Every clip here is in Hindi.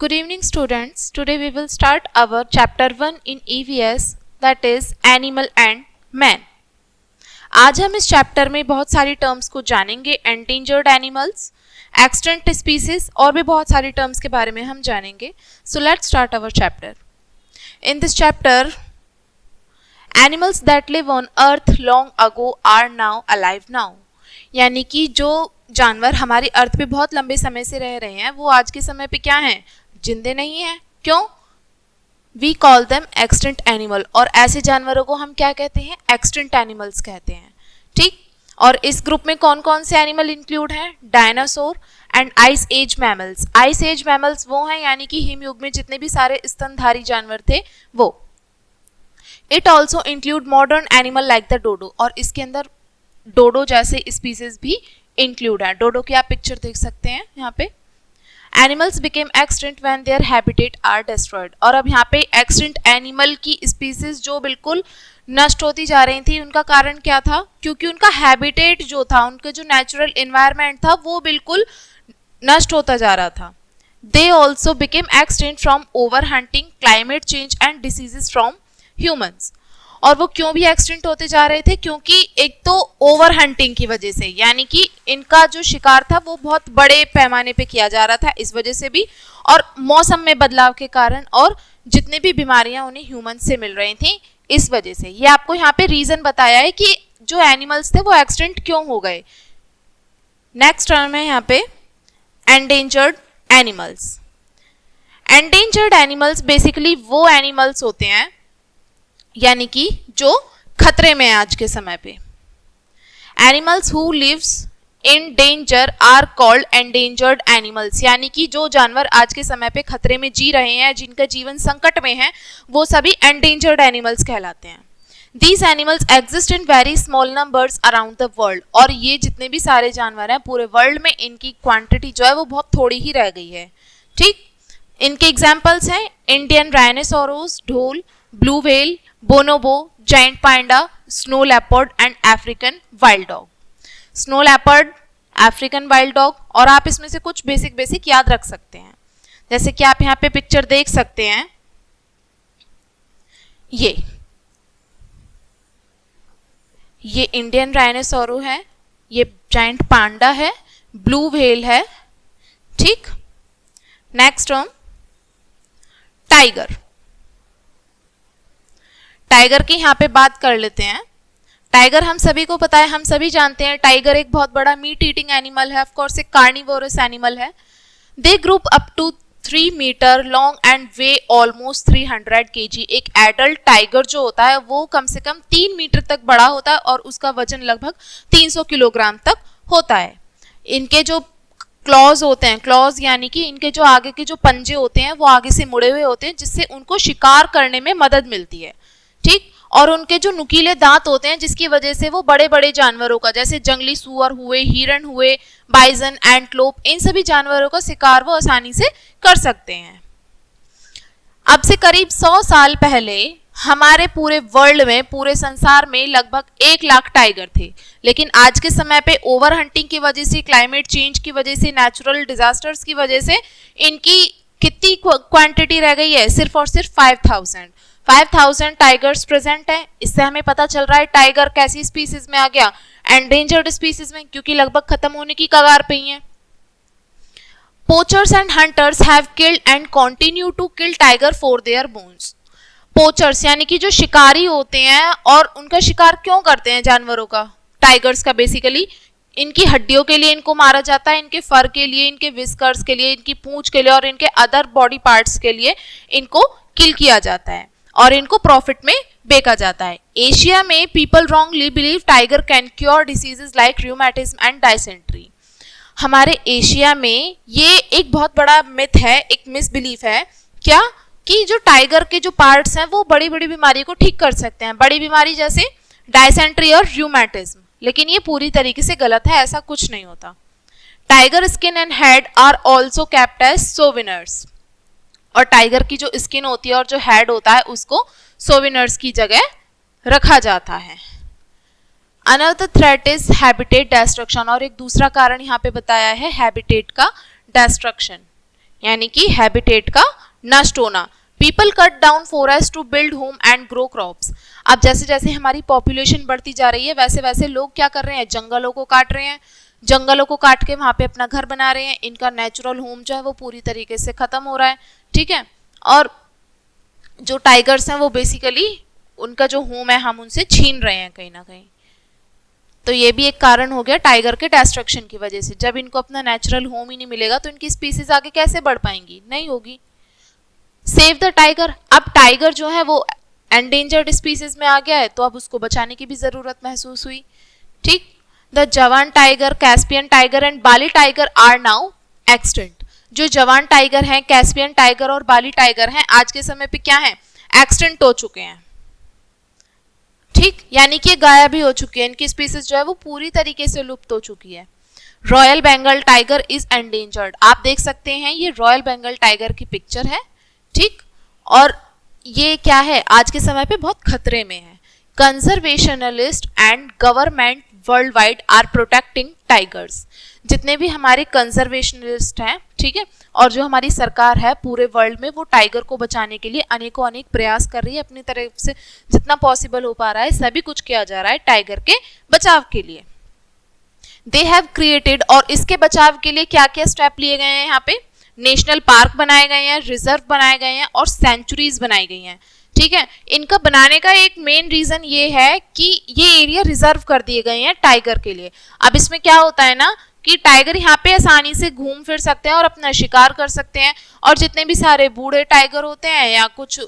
Good evening students. Today we will start our chapter 1 in EVS, that is Animal and Man. आज हम इस चैप्टर में बहुत सारी टर्म्स को जानेंगे. एंडेंजर्ड एनिमल्स, एक्सटिंक्ट स्पीसीज और भी बहुत सारी टर्म्स के बारे में हम जानेंगे. So let's start our chapter. In this chapter animals that live on earth long ago are now alive now. यानी कि जो जानवर हमारी अर्थ पे बहुत लंबे समय से रह रहे हैं वो आज के समय पे क्या हैं, जिंदे नहीं हैं. क्यों? We call them extinct animal. और ऐसे जानवरों को हम क्या कहते हैं? एक्सटिंक्ट एनिमल्स कहते हैं. ठीक. और इस ग्रुप में कौन कौन से एनिमल इंक्लूड हैं? Dinosaur and ice age mammals. Ice age mammals वो हैं यानी कि हिमयुग में जितने भी सारे स्तनधारी जानवर थे वो. It also include modern animal like the dodo. और इसके अंदर डोडो जैसे स्पीसीज भी इंक्लूड है. डोडो की आप पिक्चर देख सकते हैं यहाँ पे. Animals became extinct when their habitat are destroyed. और अब यहाँ पे एक्सटिंक्ट एनिमल की स्पीसीज जो बिल्कुल नष्ट होती जा रही थी, उनका कारण क्या था? क्योंकि उनका हैबिटेट जो था, उनका जो नेचुरल एनवायरनमेंट था वो बिल्कुल नष्ट होता जा रहा था. They also became extinct from over hunting, climate change and diseases from humans. और वो क्यों भी एक्सटिंक्ट होते जा रहे थे? क्योंकि एक तो ओवर हंटिंग की वजह से, यानी कि इनका जो शिकार था वो बहुत बड़े पैमाने पे किया जा रहा था, इस वजह से भी, और मौसम में बदलाव के कारण, और जितने भी बीमारियां उन्हें ह्यूमन से मिल रही थी इस वजह से. ये आपको यहाँ पे रीजन बताया है कि जो एनिमल्स थे वो एक्सटिंक्ट क्यों हो गए. नेक्स्ट टर्म है यहाँ पे endangered animals. Endangered animals basically वो एनिमल्स होते हैं यानी कि जो खतरे में है आज के समय पे. Animals who lives in danger are called endangered animals. यानी कि जो जानवर आज के समय पे खतरे में जी रहे हैं, जिनका जीवन संकट में है, वो सभी एंडेंजर्ड एनिमल्स कहलाते हैं. These animals exist in very small numbers around the world. और ये जितने भी सारे जानवर हैं पूरे वर्ल्ड में, इनकी क्वांटिटी जो है वो बहुत थोड़ी ही रह गई है. ठीक. इनके एग्जाम्पल्स हैं इंडियन राइनोसोरस, ढोल, blue whale, बोनोबो, giant panda, snow leopard and African wild dog. Snow leopard, African wild dog. और आप इसमें से कुछ बेसिक याद रख सकते हैं, जैसे कि आप यहाँ पे पिक्चर देख सकते हैं. ये इंडियन राइनोसोरो है, ये जाइंट पांडा है, ब्लू व्हेल है. ठीक. Next term tiger. टाइगर की यहाँ पे बात कर लेते हैं. टाइगर हम सभी को पता है, हम सभी जानते हैं, टाइगर एक बहुत बड़ा मीट ईटिंग एनिमल है. ऑफ कोर्स एक कार्निवोरस एनिमल है. They grow up to 3 metre long and weigh almost 300 kg. एक एडल्ट टाइगर जो होता है वो कम से कम 3 मीटर तक बड़ा होता है और उसका वजन लगभग 300 किलोग्राम तक होता है. इनके जो क्लॉज होते हैं, क्लॉज यानी कि इनके जो आगे के जो पंजे होते हैं वो आगे से मुड़े हुए होते हैं, जिससे उनको शिकार करने में मदद मिलती है. ठीक. और उनके जो नुकीले दांत होते हैं जिसकी वजह से वो बड़े बड़े जानवरों का, जैसे जंगली सूअर हुए, हिरन हुए, बाइजन, एंटलोप, इन सभी जानवरों का शिकार वो आसानी से कर सकते हैं. अब से करीब 100 साल पहले हमारे पूरे वर्ल्ड में, पूरे संसार में लगभग 1 लाख टाइगर थे. लेकिन आज के समय पे ओवर हंटिंग की वजह से, क्लाइमेट चेंज की वजह से, नेचुरल डिजास्टर्स की वजह से इनकी कितनी क्वांटिटी रह गई है? सिर्फ और सिर्फ 5,000 टाइगर्स प्रेजेंट है. इससे हमें पता चल रहा है टाइगर कैसी स्पीसीज में आ गया? एंडेंजर्ड स्पीसीज में, क्योंकि लगभग खत्म होने की कगार पे ही है. Poachers and hunters have killed and continue to kill tiger for their bones. Poachers यानी कि जो शिकारी होते हैं, और उनका शिकार क्यों करते हैं जानवरों का? टाइगर्स का बेसिकली इनकी हड्डियों के लिए इनको मारा जाता है, इनके फर के लिए, इनके विस्कर्स के लिए, इनकी पूंछ के लिए और इनके अदर बॉडी पार्ट्स के लिए इनको किल किया जाता है और इनको प्रॉफिट में बेचा जाता है. एशिया में people wrongly believe tiger can cure diseases like rheumatism and dysentery. हमारे एशिया में ये एक बहुत बड़ा मिथ है, एक मिसबिलीफ है. क्या? कि जो टाइगर के जो पार्ट्स हैं वो बड़ी बड़ी बीमारी को ठीक कर सकते हैं, बड़ी बीमारी जैसे डायसेंट्री और रूमेटिज्म. लेकिन ये पूरी तरीके से गलत है, ऐसा कुछ नहीं होता. Tiger skin and head are also kept as souvenirs. और टाइगर की जो स्किन होती है और जो हेड होता है उसको सोविनर्स की जगह रखा जाता है. Another threat is habitat destruction. और एक दूसरा कारण यहाँ पे बताया है हैबिटेट का डिस्ट्रक्शन. यानी कि हैबिटेट का नष्ट होना। People cut down forest to build home and grow crops. अब जैसे जैसे हमारी पॉपुलेशन बढ़ती जा रही है वैसे वैसे लोग क्या कर रहे हैं, जंगलों को काट रहे हैं, जंगलों को काट के वहां पे अपना घर बना रहे हैं। इनका नेचुरल होम जो है वो पूरी तरीके से खत्म हो रहा है, ठीक है। और जो टाइगर्स हैं वो बेसिकली उनका जो होम है हम उनसे छीन रहे हैं कहीं ना कहीं। तो ये भी एक कारण हो गया टाइगर के डिस्ट्रक्शन की वजह से। जब इनको अपना नेचुरल होम ही नहीं मिलेगा तो इनकी स्पीसीज आगे कैसे बढ़ पाएंगी, नहीं होगी। Save the tiger. अब टाइगर जो है वो एंडेंजर्ड स्पीसीज में आ गया है तो अब उसको बचाने की भी जरूरत महसूस हुई, ठीक। The Javan tiger, Caspian tiger and Bali tiger are now extinct. जो जवान टाइगर हैं, कैस्पियन टाइगर और बाली टाइगर हैं, आज के समय पे क्या है, एक्सटिंक्ट हो चुके हैं, ठीक। यानी कि गायब ही हो चुकी है, इनकी स्पीसीज जो है वो पूरी तरीके से लुप्त हो चुकी है। Royal Bengal tiger is endangered. आप देख सकते हैं ये रॉयल बंगाल टाइगर की पिक्चर है, ठीक। और ये क्या है, आज के समय पे बहुत खतरे में है। Conservationist and government world wide are protecting tigers. जितने भी हमारे कंजर्वेशनलिस्ट हैं, ठीक है, और जो हमारी सरकार है पूरे वर्ल्ड में वो टाइगर को बचाने के लिए अनेकों अनेक प्रयास कर रही है। अपनी तरफ से जितना पॉसिबल हो पा रहा है सभी कुछ किया जा रहा है टाइगर के बचाव के लिए। दे हैव क्रिएटेड, और इसके बचाव के लिए क्या क्या स्टेप लिए गए हैं, यहाँ पे नेशनल पार्क बनाए गए हैं, रिजर्व बनाए गए हैं और सेंचुरीज बनाई गई हैं, ठीक है। इनका बनाने का एक मेन रीजन ये है कि ये एरिया रिजर्व कर दिए गए हैं टाइगर के लिए। अब इसमें क्या होता है ना कि टाइगर यहाँ पे आसानी से घूम फिर सकते हैं और अपना शिकार कर सकते हैं। और जितने भी सारे बूढ़े टाइगर होते हैं या कुछ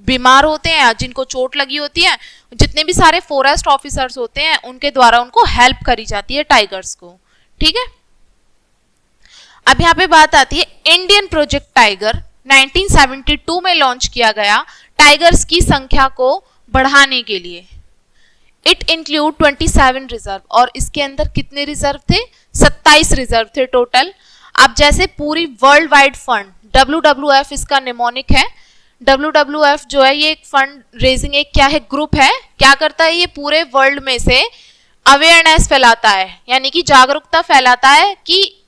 बीमार होते हैं या जिनको चोट लगी होती है, जितने भी सारे फॉरेस्ट ऑफिसर्स होते हैं उनके द्वारा उनको हेल्प करी जाती है टाइगर्स को, ठीक है। अब यहाँ पे बात आती है इंडियन प्रोजेक्ट टाइगर 1972 में लॉन्च किया गया टाइगर्स की संख्या को बढ़ाने के लिए। इट इंक्लूड 27 रिजर्व, और इसके अंदर कितने रिजर्व थे, 27 रिजर्व थे टोटल। अब जैसे पूरी वर्ल्ड वाइड फंड, WWF इसका निमोनिक है। WWF जो है ये एक फंड रेजिंग एक क्या है, ग्रुप है, क्या करता है ये पूरे वर्ल्ड में से अवेयरनेस फैलाता है, यानी कि जागरूकता फैलाता है कि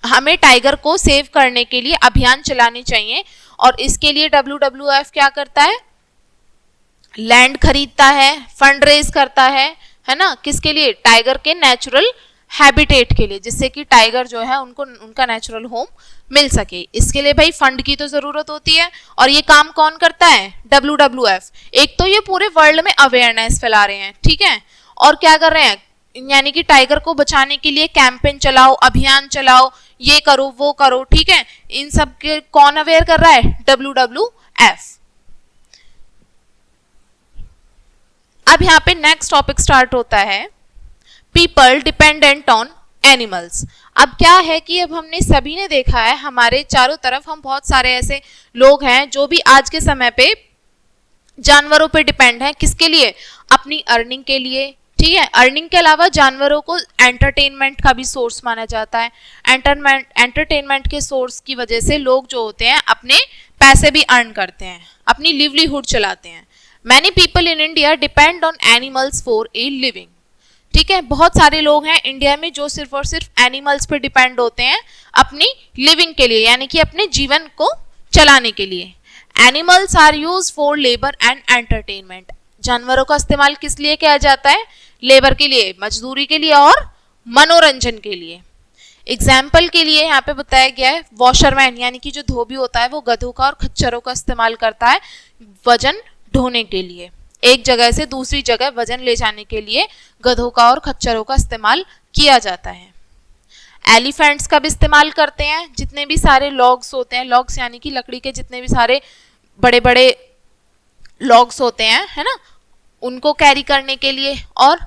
हमें टाइगर को सेव करने के लिए अभियान चलाने चाहिए। और इसके लिए WWF क्या करता है, लैंड खरीदता है, फंड रेज करता है ना, किसके लिए, टाइगर के नेचुरल हैबिटेट के लिए, जिससे कि टाइगर जो है उनको उनका नेचुरल होम मिल सके। इसके लिए भाई फंड की तो जरूरत होती है, और ये काम कौन करता है, WWF। एक तो ये पूरे वर्ल्ड में अवेयरनेस फैला रहे हैं, ठीक है, और क्या कर रहे हैं, यानी कि टाइगर को बचाने के लिए कैंपेन चलाओ, अभियान चलाओ, ये करो वो करो, ठीक है। इन सब के कौन अवेयर कर रहा है, WWF। अब यहाँ पे नेक्स्ट टॉपिक स्टार्ट होता है, पीपल डिपेंडेंट ऑन एनिमल्स। अब क्या है कि अब हमने सभी ने देखा है हमारे चारों तरफ हम बहुत सारे ऐसे लोग हैं जो भी आज के समय पे जानवरों पे डिपेंड हैं, किसके लिए, अपनी अर्निंग के लिए, ठीक है। अर्निंग के अलावा जानवरों को एंटरटेनमेंट का भी सोर्स माना जाता है। एंटरटेनमेंट के सोर्स की वजह से लोग जो होते हैं अपने पैसे भी अर्न करते हैं, अपनी लिवलीहुड चलाते हैं। Many people in India depend on animals for a living, ठीक है। बहुत सारे लोग हैं इंडिया में जो सिर्फ और सिर्फ एनिमल्स पर डिपेंड होते हैं अपनी लिविंग के लिए, यानी कि अपने जीवन को चलाने के लिए। Animals are use for labour and entertainment. जानवरों का इस्तेमाल किस लिए किया जाता है, लेबर के लिए, मजदूरी के लिए और मनोरंजन के लिए। एग्जाम्पल के लिए यहाँ पे बताया गया है, वॉशरमैन यानी कि जो धोबी होता है वो गधों का और खच्चरों का इस्तेमाल करता है वजन ढोने के लिए। एक जगह से दूसरी जगह वजन ले जाने के लिए गधों का और खच्चरों का इस्तेमाल किया जाता है। एलिफेंट्स का भी इस्तेमाल करते हैं, जितने भी सारे लॉग्स होते हैं, लॉग्स यानी कि लकड़ी के जितने भी सारे बड़े बड़े लॉग्स होते हैं, है ना, उनको कैरी करने के लिए और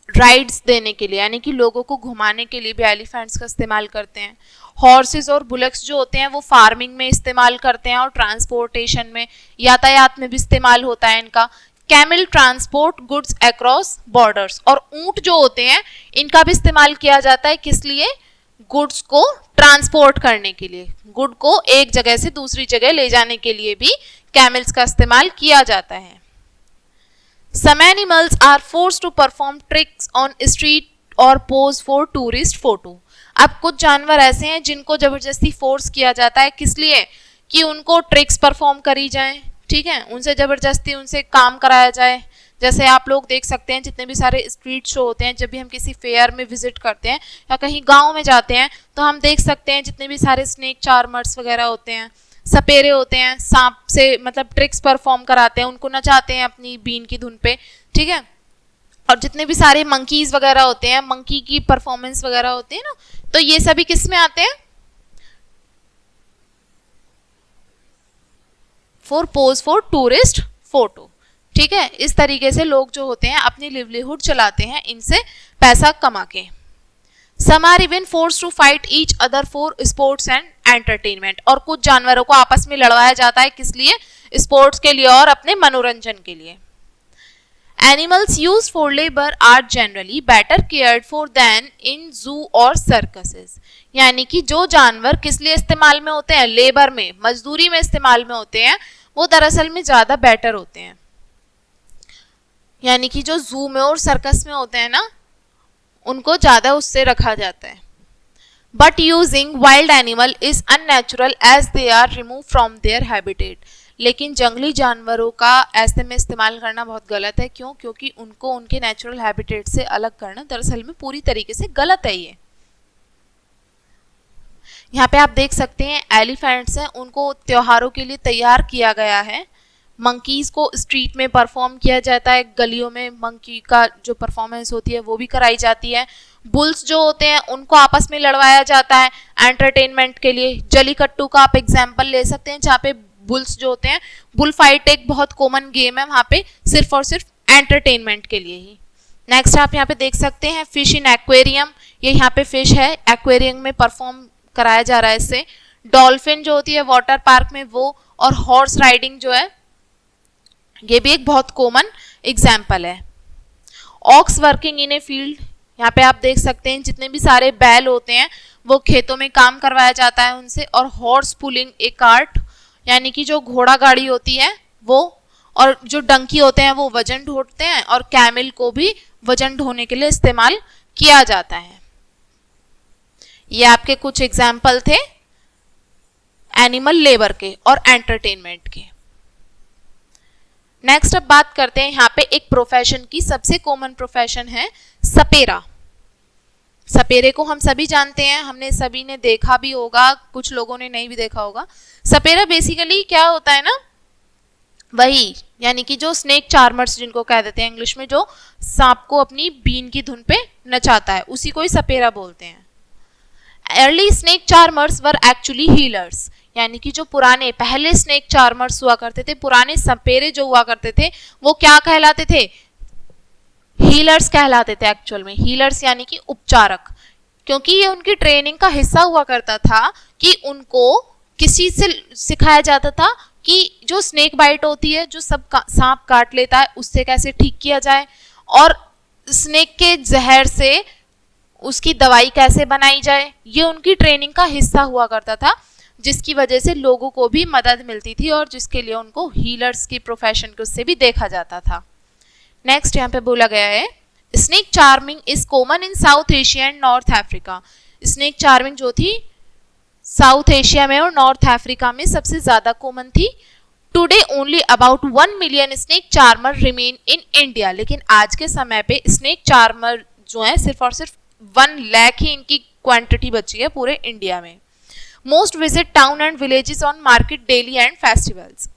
राइड्स देने के लिए, यानी कि लोगों को घुमाने के लिए भी एलिफेंट्स का इस्तेमाल करते हैं। हॉर्सेस और बुलक्स जो होते हैं वो फार्मिंग में इस्तेमाल करते हैं और ट्रांसपोर्टेशन में, यातायात में भी इस्तेमाल होता है इनका। Camel transport goods across borders, और ऊंट जो होते हैं इनका भी इस्तेमाल किया जाता है, किस लिए, गुड्स को ट्रांसपोर्ट करने के लिए, गुड को एक जगह से दूसरी जगह ले जाने के लिए भी कैमल्स का इस्तेमाल किया जाता है। Some animals are forced to perform tricks on street or pose for tourist photo. अब कुछ जानवर ऐसे हैं जिनको जबरदस्ती फोर्स किया जाता है, किस लिए? कि उनको ट्रिक्स परफॉर्म करी जाए, ठीक है, उनसे जबरदस्ती उनसे काम कराया जाए। जैसे आप लोग देख सकते हैं जितने भी सारे स्ट्रीट शो होते हैं, जब भी हम किसी फेयर में विजिट करते हैं या कहीं गांव में जाते हैं तो हम देख सकते हैं जितने भी सारे स्नेक चार्मर्स वगैरह होते हैं, सपेरे होते हैं, सांप से मतलब ट्रिक्स परफॉर्म कराते हैं, उनको नचाते हैं अपनी बीन की धुन पे, ठीक है। और जितने भी सारे मंकीज वगैरह होते हैं, मंकी की परफॉर्मेंस वगैरह होती है ना, तो ये सभी किस में आते हैं? For pose for tourist photo, ठीक है। इस तरीके से लोग जो होते हैं अपनी लिवलीहुड चलाते हैं इनसे पैसा कमा के। Some are even force to fight each other for sports and entertainment, और कुछ जानवरों को आपस में लड़वाया जाता है, किस लिए? स्पोर्ट्स के लिए और अपने मनोरंजन के लिए। Animals use for labour are generally better cared for than in zoo और सर्कसेस, यानी कि जो जानवर किस लिए इस्तेमाल में होते हैं? लेबर में, मजदूरी में इस्तेमाल में होते हैं, वो दरअसल में ज्यादा बेटर होते हैं। यानी कि जो जू में और सर्कस में होते हैं ना, उनको ज्यादा उससे रखा जाता है। But using wild animal is unnatural as they are remove from their habitat, लेकिन जंगली जानवरों का ऐसे में इस्तेमाल करना बहुत गलत है। क्यों? क्योंकि उनको उनके नेचुरल हैबिटेट से अलग करना दरअसल में पूरी तरीके से गलत है। ये यहाँ पे आप देख सकते हैं एलिफेंट्स हैं, उनको त्योहारों के लिए तैयार किया गया है। मंकीज को स्ट्रीट में परफॉर्म किया जाता है, गलियों में मंकी का जो परफॉर्मेंस होती है वो भी कराई जाती है। बुल्स जो होते हैं उनको आपस में लड़वाया जाता है एंटरटेनमेंट के लिए। जलीकट्टू का आप एग्जाम्पल ले सकते हैं, जहाँ पे बुल्स जो होते हैं, बुल फाइट एक बहुत कॉमन गेम है वहाँ पे, सिर्फ और सिर्फ एंटरटेनमेंट के लिए ही। नेक्स्ट आप यहाँ पे देख सकते हैं फिश इन एक्वेरियम, ये यहाँ पे फिश है, एक्वेरियम में परफॉर्म कराया जा रहा है इससे। डॉल्फिन जो होती है वाटर पार्क में वो, और हॉर्स राइडिंग जो है ये भी एक बहुत कॉमन एग्जाम्पल है। Ox working in a field, यहाँ पे आप देख सकते हैं जितने भी सारे बैल होते हैं वो खेतों में काम करवाया जाता है उनसे। और हॉर्स पुलिंग ए कार्ट, यानी कि जो घोड़ा गाड़ी होती है वो, और जो डंकी होते हैं वो वजन ढोते हैं, और कैमल को भी वजन ढोने के लिए इस्तेमाल किया जाता है। ये आपके कुछ एग्जाम्पल थे एनिमल लेबर के और एंटरटेनमेंट के। नेक्स्ट अब बात करते हैं यहाँ पे एक प्रोफेशन की, सबसे कॉमन प्रोफेशन है सपेरा। सपेरे को हम सभी जानते हैं, हमने सभी ने देखा भी होगा, कुछ लोगों ने नहीं भी देखा होगा। सपेरा बेसिकली क्या होता है ना, वही यानी कि जो स्नेक चार्मर्स जिनको कह देते हैं इंग्लिश में, जो सांप को अपनी बीन की धुन पे नचाता है, उसी को ही सपेरा बोलते हैं। Early snake charmers were actually healers, यानी कि जो पुराने पहले स्नेक चार्मर्स हुआ करते थे, पुराने सपेरे जो हुआ करते थे, वो क्या कहलाते थे? हीलर्स कहलाते थे एक्चुअल में। हीलर्स यानी कि उपचारक, क्योंकि ये उनकी ट्रेनिंग का हिस्सा हुआ करता था कि उनको किस चीज से सिखाया जाता था कि जो स्नेक बाइट होती है, जो सब सांप काट लेता है, उससे कैसे ठीक किया जाए, और स्नेक के जहर से उसकी दवाई कैसे बनाई जाए। ये उनकी ट्रेनिंग का हिस्सा हुआ करता था, जिसकी वजह से लोगों को भी मदद मिलती थी और जिसके लिए उनको हीलर्स की प्रोफेशन के उससे भी देखा जाता था। नेक्स्ट यहाँ पे बोला गया है snake charming is common in south Asia and north Africa. Snake charming जो थी साउथ एशिया में और नॉर्थ अफ्रीका में सबसे ज्यादा कॉमन थी। Today only about 1 million snake charmer remain in India, लेकिन आज के समय पे स्नेक चार्मर जो है सिर्फ और सिर्फ 1 लाख ही इनकी क्वांटिटी बची है पूरे इंडिया में। Most visit town and villages on market daily and festivals,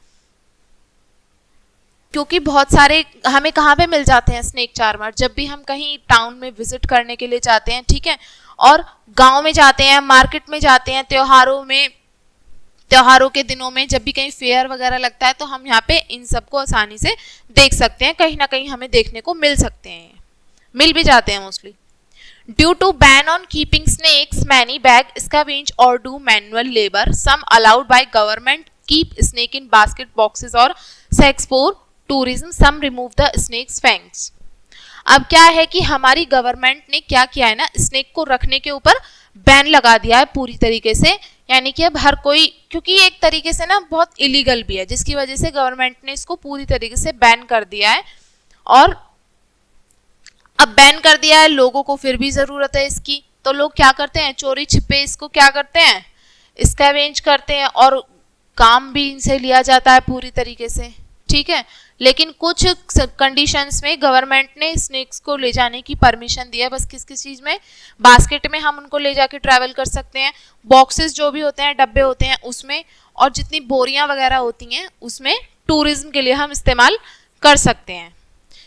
क्योंकि बहुत सारे हमें कहाँ पे मिल जाते हैं स्नेक चार्मर, जब भी हम कहीं टाउन में विजिट करने के लिए जाते हैं, ठीक है, और गांव में जाते हैं, मार्केट में जाते हैं, त्योहारों में, त्योहारों के दिनों में जब भी कहीं फेयर वगैरह लगता है तो हम यहाँ पे इन सबको आसानी से देख सकते हैं, कहीं ना कहीं हमें देखने को मिल सकते हैं, मिल भी जाते हैं mostly. Due to ban on keeping snakes, many beg, scavenge or do manual labor. Some allowed by government keep snake in basket boxes or sex for tourism. Some remove the snake's fangs. अब क्या है कि हमारी गवर्नमेंट ने क्या किया है ना, स्नेक को रखने के ऊपर बैन लगा दिया है पूरी तरीके से। यानी कि अब हर कोई, क्योंकि एक तरीके से ना बहुत इलीगल भी है, जिसकी वजह से गवर्नमेंट ने इसको पूरी तरीके से बैन कर दिया है। और अब बैन कर दिया है, लोगों को फिर भी ज़रूरत है इसकी, तो लोग क्या करते हैं, चोरी छिपे इसको क्या करते हैं, स्कैवेंज करते हैं और काम भी इनसे लिया जाता है पूरी तरीके से, ठीक है। लेकिन कुछ कंडीशंस में गवर्नमेंट ने स्नेक्स को ले जाने की परमिशन दी है, बस किस किस चीज़ में, बास्केट में हम उनको ले जाके ट्रैवल कर सकते हैं, बॉक्सेस जो भी होते हैं, डब्बे होते हैं उसमें, और जितनी बोरियां वगैरह होती हैं उसमें टूरिज्म के लिए हम इस्तेमाल कर सकते हैं।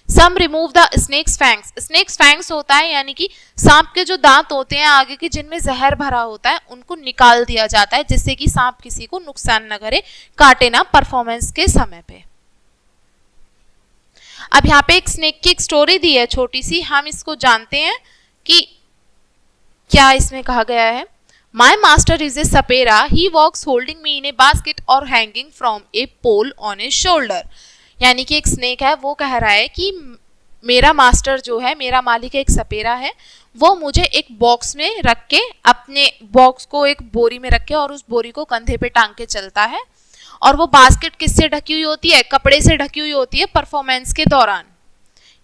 Some remove the snakes fangs, snakes fangs होता है यानी कि सांप के जो दांत होते हैं आगे के जिनमें जहर भरा होता है उनको निकाल दिया जाता है, जिससे कि सांप किसी को नुकसान न करे, काटे ना परफॉर्मेंस के समय पे। अब यहाँ पे एक स्नेक की एक स्टोरी दी है छोटी सी, हम इसको जानते हैं कि क्या इसमें कहा गया है। My master is a sapera, he walks holding me in a basket और hanging from a pole on a shoulder. यानी कि एक स्नेक है, वो कह रहा है कि मेरा मास्टर जो है, मेरा मालिक एक सपेरा है, वो मुझे एक बॉक्स में रख के, अपने बॉक्स को एक बोरी में रख के और उस बोरी को कंधे पे टांग के चलता है, और वो बास्केट किससे ढकी हुई होती है, कपड़े से ढकी हुई होती है परफॉर्मेंस के दौरान।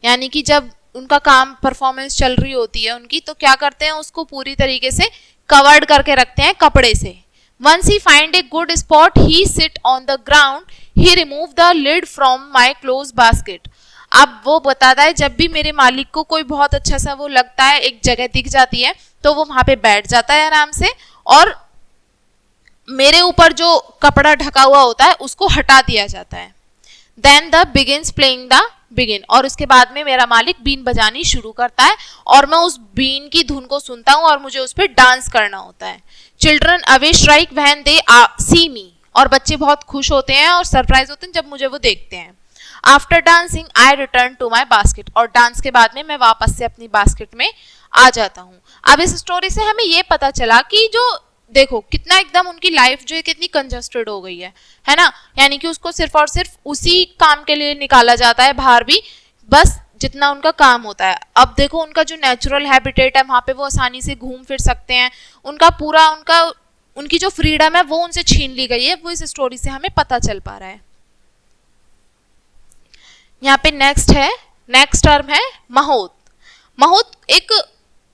यानी कि जब उनका काम परफॉर्मेंस चल रही होती है उनकी, तो क्या करते हैं, उसको पूरी तरीके से कवर्ड करके रखते हैं कपड़े से। Once he find a good spot, he sit on the ground. He remove the lid from my clothes basket. अब वो बताता है जब भी मेरे मालिक को कोई बहुत अच्छा सा वो लगता है, एक जगह दिख जाती है, तो वो वहां पे बैठ जाता है आराम से, और मेरे ऊपर जो कपड़ा ढका हुआ होता है उसको हटा दिया जाता है। Then the begins playing the begin, और उसके बाद में मेरा मालिक बीन बजानी शुरू करता है और मैं उस बीन की धुन को सुनता हूँ और मुझे उस पर डांस करना होता है। Children away strike when they see me, और बच्चे बहुत खुश होते हैं और सरप्राइज होते हैं जब मुझे वो देखते हैं। After dancing I return to my basket, और डांस के बाद में मैं वापस से अपनी बास्केट में आ जाता हूँ। अब इस स्टोरी से हमें ये पता चला कि जो देखो कितना एकदम उनकी लाइफ जो है कितनी कंजस्टेड हो गई है ना। यानी कि उसको सिर्फ और सिर्फ उसी काम के लिए निकाला जाता है बाहर भी, बस जितना उनका काम होता है। अब देखो उनका जो नेचुरल हैबिटेट है वहां पे वो आसानी से घूम फिर सकते हैं, उनका पूरा उनकी जो फ्रीडम है वो उनसे छीन ली गई है, वो इस स्टोरी से हमें पता चल पा रहा है। यहाँ पे नेक्स्ट टर्म है महोत। महोत एक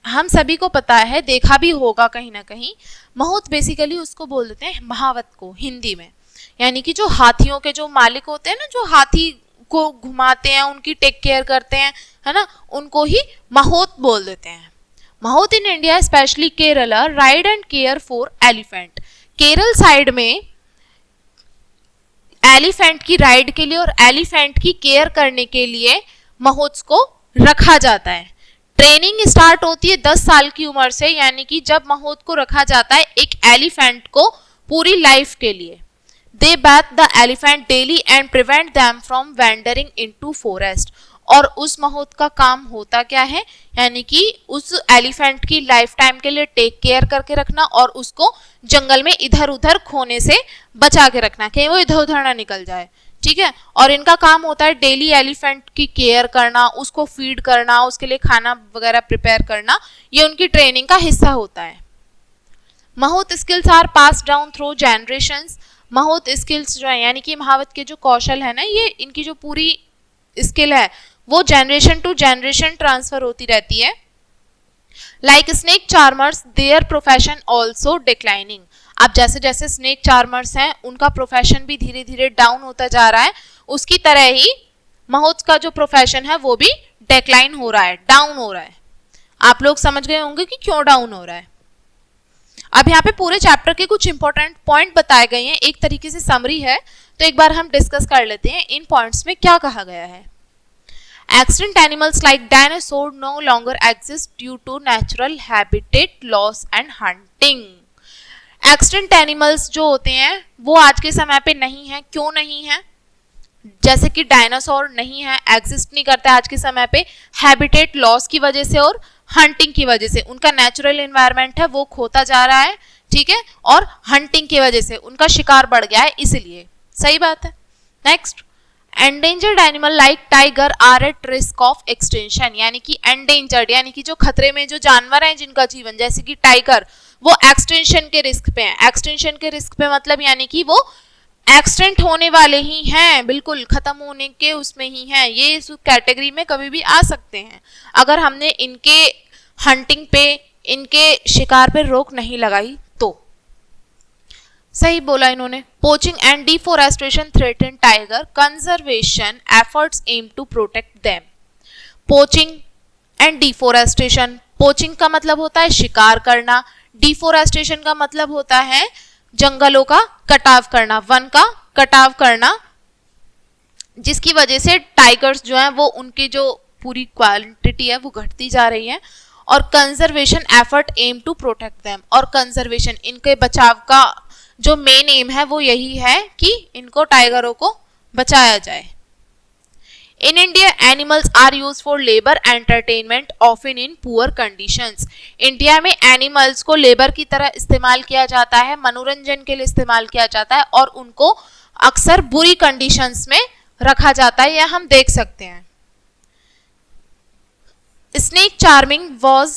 हम सभी को पता है, देखा भी होगा कहीं ना कहीं। महोत बेसिकली उसको बोल देते हैं महावत को हिंदी में, यानी कि जो हाथियों के जो मालिक होते हैं ना, जो हाथी को घुमाते हैं, उनकी टेक केयर करते हैं, है ना, उनको ही महोत बोल देते हैं। महोत in India specially Kerala ride and care for elephant. Kerala side में एलिफेंट की राइड के लिए और एलिफेंट की केयर करने के लिए महोत्स को रखा जाता है। ट्रेनिंग स्टार्ट होती है 10 साल की उम्र से, यानी कि जब महोत को रखा जाता है एक एलिफेंट को पूरी लाइफ के लिए। They bath the elephant daily and prevent them from wandering into forest. और उस महोत का काम होता क्या है, यानी कि उस एलिफेंट की लाइफ टाइम के लिए टेक केयर करके रखना और उसको जंगल में इधर उधर खोने से बचा के रखना, कहीं वो इधर उधर ना निकल जाए, ठीक है। और इनका काम होता है डेली एलिफेंट की केयर करना, उसको फीड करना, उसके लिए खाना वगैरह प्रिपेयर करना, ये उनकी ट्रेनिंग का हिस्सा होता है। Mahout skills are pass down through generations. Mahout skills जो है, यानी कि महावत के जो कौशल है ना, ये इनकी जो पूरी स्किल है वो जनरेशन टू जनरेशन ट्रांसफर होती रहती है। Like snake charmers their profession also declining. अब जैसे जैसे स्नेक चार्मर्स हैं उनका प्रोफेशन भी धीरे धीरे डाउन होता जा रहा है, उसकी तरह ही महोत का जो प्रोफेशन है वो भी डिक्लाइन हो रहा है, डाउन हो रहा है। आप लोग समझ गए होंगे कि क्यों डाउन हो रहा है। अब यहाँ पे पूरे चैप्टर के कुछ इंपॉर्टेंट पॉइंट बताए गए हैं, एक तरीके से समरी है, तो एक बार हम डिस्कस कर लेते हैं इन पॉइंट्स में क्या कहा गया है। Extinct animals like dinosaur no longer exist due to natural habitat loss and hunting. Extinct animals जो होते हैं वो आज के समय पे नहीं है। क्यों नहीं है? जैसे कि डायनासोर नहीं है, एग्जिस्ट नहीं करता आज के समय पे, हैबिटेट लॉस की वजह से और हंटिंग की वजह से उनका नेचुरल एनवायरनमेंट है वो खोता जा रहा है, ठीक है, और हंटिंग की वजह से उनका शिकार बढ़ गया है, इसलिए। सही बात है। Next, endangered animal like tiger are at risk of extension. यानी कि एंडेंजर्ड यानी कि जो खतरे में जो जानवर हैं जिनका जीवन, जैसे कि टाइगर, वो एक्सटेंशन के रिस्क पे हैं। एक्सटेंशन के रिस्क पे मतलब यानी कि वो एक्सटेंट होने वाले ही हैं, बिल्कुल खत्म होने के उसमें ही हैं, ये इस कैटेगरी में कभी भी आ सकते हैं। अगर हमने इनके हंटिंग पे इनके शिकार पर रोक नहीं लगाई तो। सही बोला इन्होंने। Poaching and deforestation threaten tiger conservation efforts aim to protect them. Poaching and deforestation, poaching का मतलब होता है शिकार करना, डिफोरेस्टेशन का मतलब होता है जंगलों का कटाव करना, वन का कटाव करना, जिसकी वजह से टाइगर्स जो हैं वो उनकी जो पूरी क्वांटिटी है वो घटती जा रही है। और conservation effort aim to protect them, और कंजर्वेशन इनके बचाव का जो मेन एम है वो यही है कि इनको टाइगरों को बचाया जाए। In India animals are use for labour entertainment often in poor conditions. India में एनिमल्स को लेबर की तरह इस्तेमाल किया जाता है, मनोरंजन के लिए इस्तेमाल किया जाता है, और उनको अक्सर बुरी कंडीशंस में रखा जाता है, यह हम देख सकते हैं। Snake charming was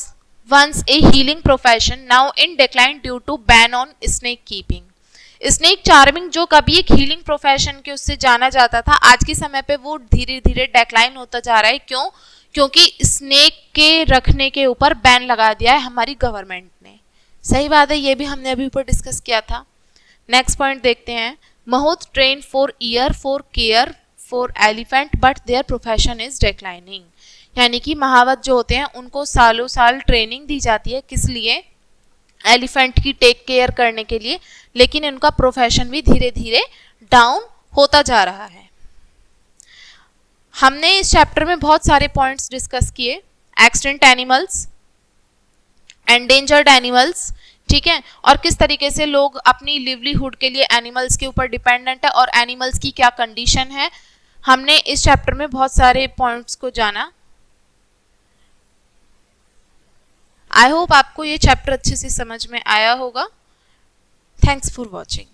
once a healing profession, now in decline due to ban on snake keeping. Snake charming जो कभी एक हीलिंग प्रोफेशन के उससे जाना जाता था, आज के समय पे वो धीरे धीरे डेक्लाइन होता जा रहा है। क्यों? क्योंकि स्नेक के रखने के ऊपर बैन लगा दिया है हमारी गवर्नमेंट ने। सही बात है, ये भी हमने अभी ऊपर डिस्कस किया था। नेक्स्ट पॉइंट देखते हैं। Mahout train for year for care for elephant but their profession is declining. यानी कि महावत जो होते हैं उनको सालों साल ट्रेनिंग दी जाती है, किस लिए? एलिफेंट की टेक केयर करने के लिए, लेकिन इनका प्रोफेशन भी धीरे धीरे डाउन होता जा रहा है। हमने इस चैप्टर में बहुत सारे पॉइंट्स डिस्कस किए। एक्सटिंक्ट एनिमल्स, एंडेंजर्ड एनिमल्स, ठीक है, और किस तरीके से लोग अपनी लिवलीहुड के लिए एनिमल्स के ऊपर डिपेंडेंट है और एनिमल्स की क्या कंडीशन है। हमने इस चैप्टर में बहुत सारे पॉइंट्स को जाना। आई होप आपको ये चैप्टर अच्छे से समझ में आया होगा। Thanks for watching.